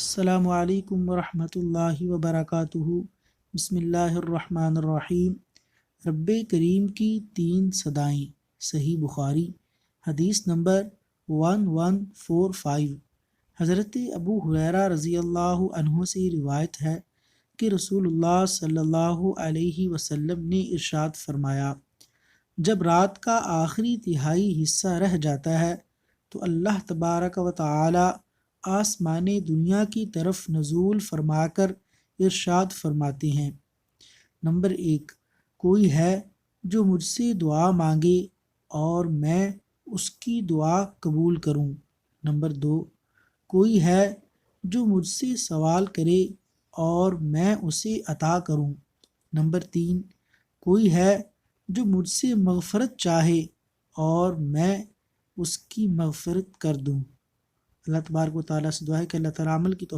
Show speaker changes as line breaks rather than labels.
السلام علیکم ورحمۃ اللہ وبرکاتہ۔ بسم اللہ الرحمن الرحیم۔ رب کریم کی 3 صدائیں۔ صحیح بخاری حدیث نمبر 1145۔ حضرت ابو ہریرہ رضی اللہ عنہ سے روایت ہے کہ رسول اللہ صلی اللہ علیہ وسلم نے ارشاد فرمایا، جب رات کا آخری تہائی حصہ رہ جاتا ہے تو اللہ تبارک و تعالی آسمان دنیا کی طرف نزول فرما کر ارشاد فرماتے ہیں، نمبر 1، کوئی ہے جو مجھ سے دعا مانگے اور میں اس کی دعا قبول کروں۔ نمبر 2، کوئی ہے جو مجھ سے سوال کرے اور میں اسے عطا کروں۔ نمبر 3، کوئی ہے جو مجھ سے مغفرت چاہے اور میں اس کی مغفرت کر دوں۔ اللہ تبارک و تعالیٰ سے دعا ہے کہ اللہ تعالیٰ عمل کی توفیق